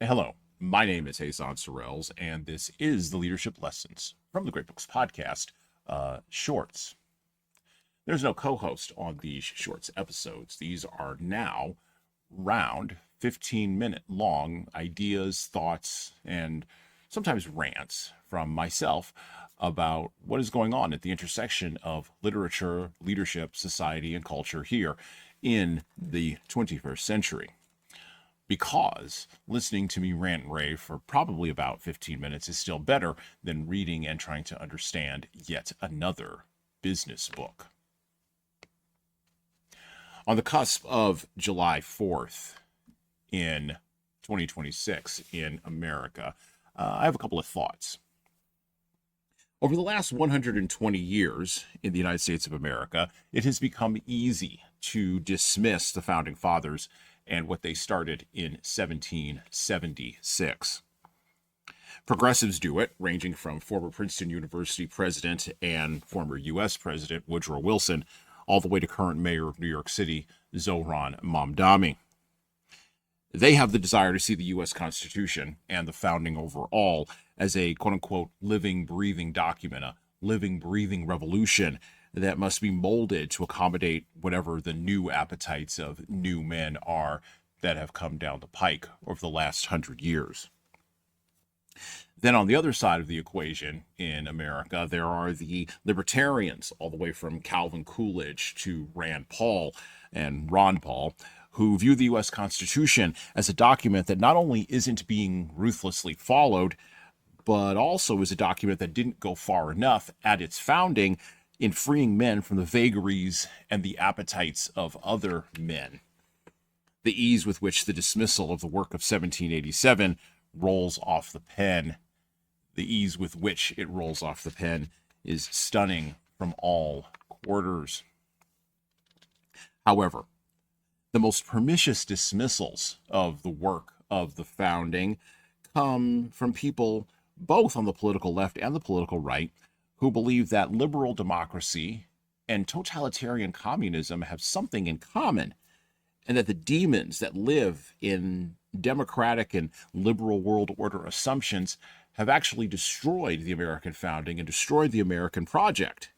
Hello, my name is Hasan Sorrells, and this is the Leadership Lessons from the Great Books Podcast, Shorts. There's no co host on these Shorts episodes. These are now round 15-minute long ideas, thoughts, and sometimes rants from myself about what is going on at the intersection of literature, leadership, society, and culture here in the 21st century, because listening to me rant and rave for probably about 15 minutes is still better than reading and trying to understand yet another business book. On the cusp of July 4th in 2026 in America, I have a couple of thoughts. Over the last 120 years in the United States of America, it has become easy to dismiss the Founding Fathers and what they started in 1776. Progressives do it, ranging from former Princeton University president and former U.S. President Woodrow Wilson, all the way to current mayor of New York City, Zohran Mamdani. They have the desire to see the U.S. Constitution and the founding overall as a quote-unquote living, breathing document, a living, breathing revolution that must be molded to accommodate whatever the new appetites of new men are that have come down the pike over the last 100 years. Then on the other side of the equation in America, there are the libertarians, all the way from Calvin Coolidge to Rand Paul and Ron Paul, who view the U.S. Constitution as a document that not only isn't being ruthlessly followed, but also is a document that didn't go far enough at its founding in freeing men from the vagaries and the appetites of other men. The ease with which the dismissal of the work of 1787 rolls off the pen, the ease with which it rolls off the pen is stunning from all quarters. However, the most pernicious dismissals of the work of the founding come from people both on the political left and the political right who believe that liberal democracy and totalitarian communism have something in common, and that the demons that live in democratic and liberal world order assumptions have actually destroyed the American founding and destroyed the American project.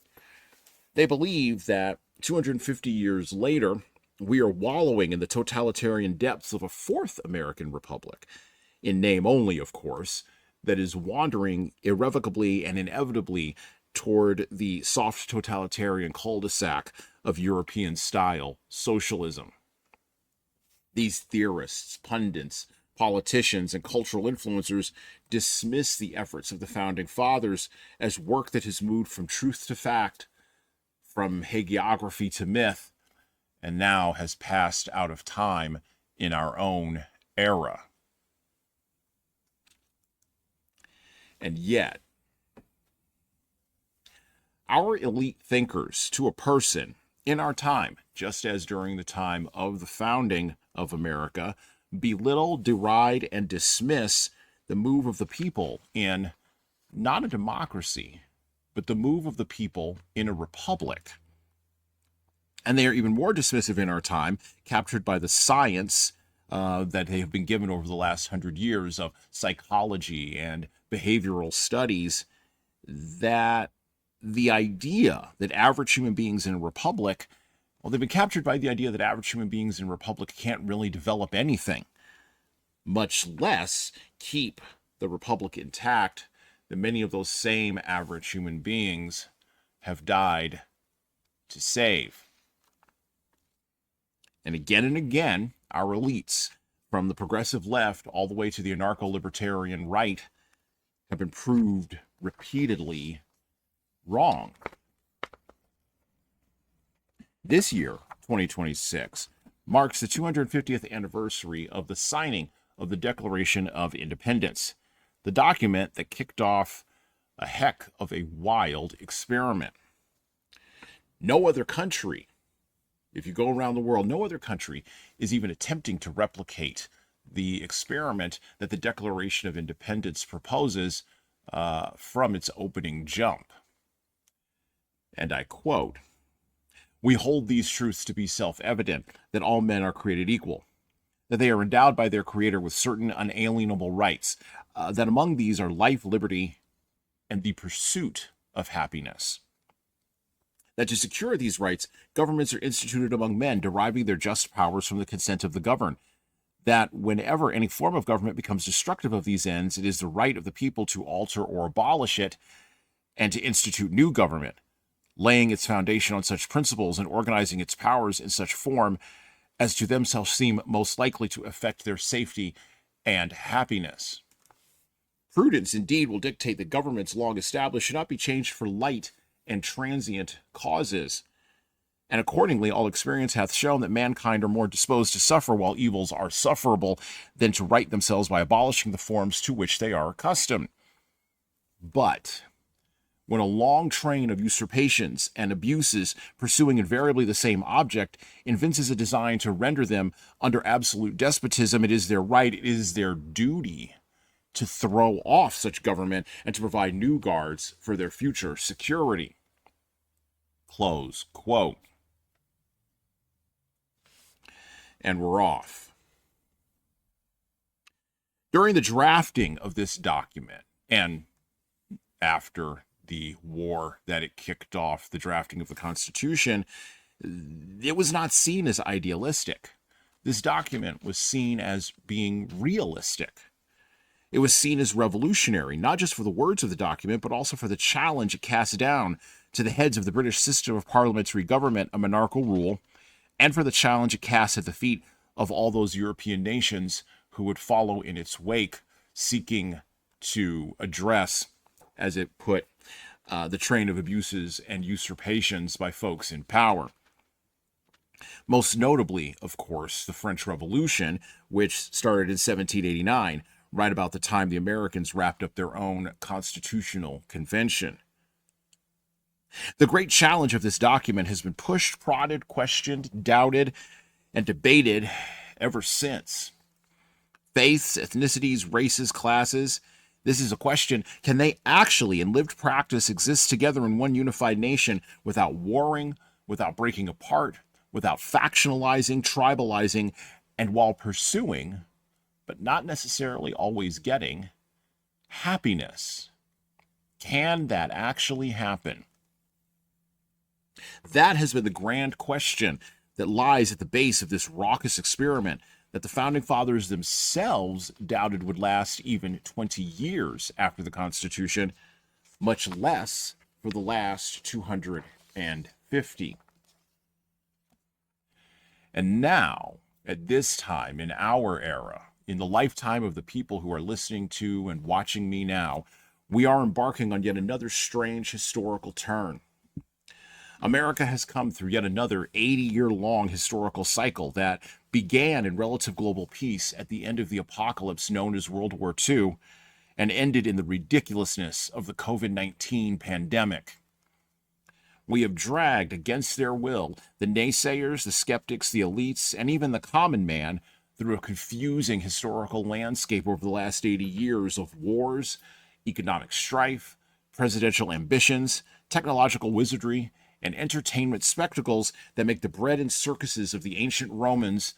They believe that 250 years later, we are wallowing in the totalitarian depths of a fourth American republic, in name only, of course, that is wandering irrevocably and inevitably toward the soft totalitarian cul-de-sac of European-style socialism. These theorists, pundits, politicians, and cultural influencers dismiss the efforts of the Founding Fathers as work that has moved from truth to fact, from hagiography to myth, and now has passed out of time in our own era. And yet, our elite thinkers, to a person, in our time, just as during the time of the founding of America, belittle, deride, and dismiss the move of the people in not a democracy, but the move of the people in a republic. And they are even more dismissive in our time, captured by the science that they have been given over the last 100 years of psychology and behavioral studies, that the idea that average human beings in a republic, well, they've been captured by the idea that average human beings in a republic can't really develop anything, much less keep the republic intact, that many of those same average human beings have died to save. And again, our elites, from the progressive left all the way to the anarcho-libertarian right, have been proved repeatedly wrong. This year, 2026, marks the 250th anniversary of the signing of the Declaration of Independence, the document that kicked off a heck of a wild experiment. No other country, if you go around the world, no other country is even attempting to replicate the experiment that the Declaration of Independence proposes from its opening jump. And I quote, "We hold these truths to be self-evident, that all men are created equal, that they are endowed by their Creator with certain unalienable rights, that among these are life, liberty, and the pursuit of happiness. That to secure these rights, governments are instituted among men, deriving their just powers from the consent of the governed. That whenever any form of government becomes destructive of these ends, it is the right of the people to alter or abolish it and to institute new government, laying its foundation on such principles and organizing its powers in such form as to themselves seem most likely to affect their safety and happiness. Prudence, indeed, will dictate that governments long established should not be changed for light and transient causes. And accordingly, all experience hath shown that mankind are more disposed to suffer while evils are sufferable than to right themselves by abolishing the forms to which they are accustomed. But when a long train of usurpations and abuses, pursuing invariably the same object, evinces a design to render them under absolute despotism, it is their right, it is their duty to throw off such government and to provide new guards for their future security. Close quote. And we're off. During the drafting of this document, and after the war that it kicked off, the drafting of the Constitution, it was not seen as idealistic. This document was seen as being realistic. It was seen as revolutionary, not just for the words of the document, but also for the challenge it cast down to the heads of the British system of parliamentary government, a monarchical rule, and for the challenge it cast at the feet of all those European nations who would follow in its wake, seeking to address, as it put, the train of abuses and usurpations by folks in power. Most notably, of course, the French Revolution, which started in 1789, right about the time the Americans wrapped up their own constitutional convention. The great challenge of this document has been pushed, prodded, questioned, doubted, and debated ever since. Faiths, ethnicities, races, classes. This is a question: can they actually, in lived practice, exist together in one unified nation without warring, without breaking apart, without factionalizing, tribalizing, and while pursuing, but not necessarily always getting, happiness? Can that actually happen? That has been the grand question that lies at the base of this raucous experiment that the Founding Fathers themselves doubted would last even 20 years after the Constitution, much less for the last 250. And now, at this time, in our era, in the lifetime of the people who are listening to and watching me now, we are embarking on yet another strange historical turn. America has come through yet another 80-year-long historical cycle that began in relative global peace at the end of the apocalypse known as World War II and ended in the ridiculousness of the COVID-19 pandemic. We have dragged against their will the naysayers, the skeptics, the elites, and even the common man through a confusing historical landscape over the last 80 years of wars, economic strife, presidential ambitions, technological wizardry, and entertainment spectacles that make the bread and circuses of the ancient Romans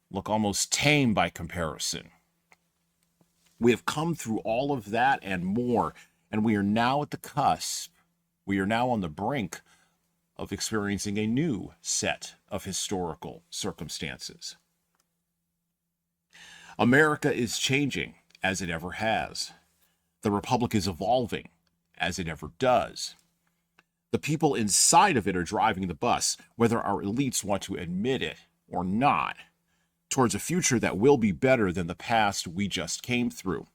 look almost tame by comparison. We have come through all of that and more, and we are now at the cusp. We are now on the brink of experiencing a new set of historical circumstances. America is changing as it ever has. The Republic is evolving as it ever does. The people inside of it are driving the bus, whether our elites want to admit it or not, towards a future that will be better than the past we just came through.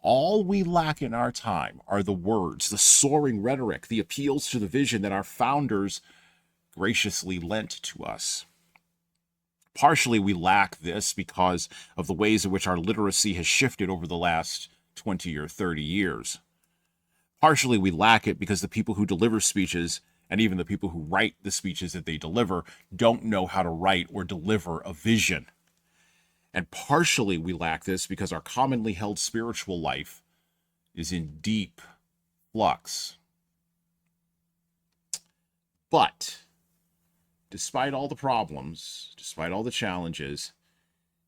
All we lack in our time are the words, the soaring rhetoric, the appeals to the vision that our founders graciously lent to us. Partially, we lack this because of the ways in which our literacy has shifted over the last 20 or 30 years. Partially, we lack it because the people who deliver speeches, and even the people who write the speeches that they deliver, don't know how to write or deliver a vision. And partially, we lack this because our commonly held spiritual life is in deep flux. But despite all the problems, despite all the challenges,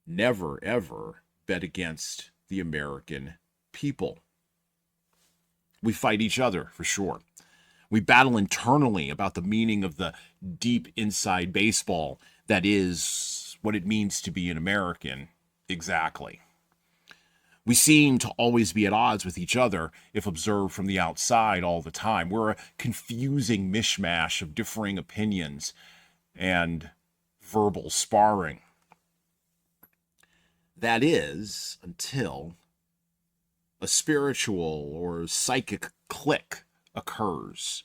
never, ever bet against the American people. We fight each other, for sure. We battle internally about the meaning of the deep inside baseball that is what it means to be an American exactly. We seem to always be at odds with each other if observed from the outside all the time. We're a confusing mishmash of differing opinions and verbal sparring. That is, until a spiritual or psychic click occurs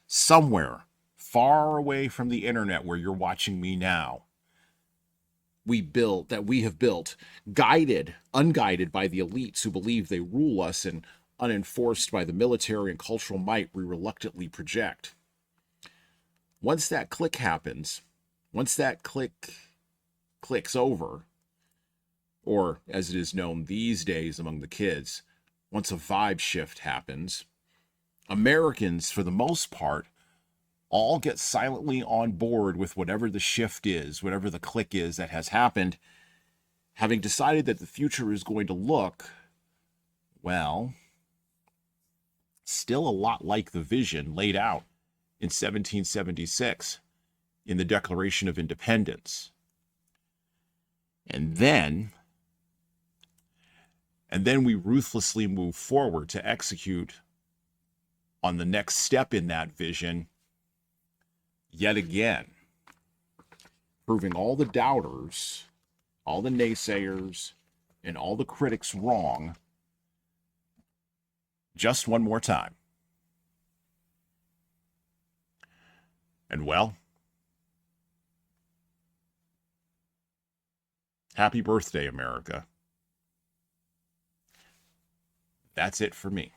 somewhere far away from the internet where you're watching me now. We have built, guided, unguided by the elites who believe they rule us, and unenforced by the military and cultural might we reluctantly project. Once that click happens, once that clicks over, or as it is known these days among the kids, once a vibe shift happens, Americans, for the most part, all get silently on board with whatever the shift is, whatever the click is that has happened, having decided that the future is going to look, well, still a lot like the vision laid out in 1776 in the Declaration of Independence. And then we ruthlessly move forward to execute on the next step in that vision yet again, proving all the doubters, all the naysayers, and all the critics wrong just one more time. And well, happy birthday, America. That's it for me.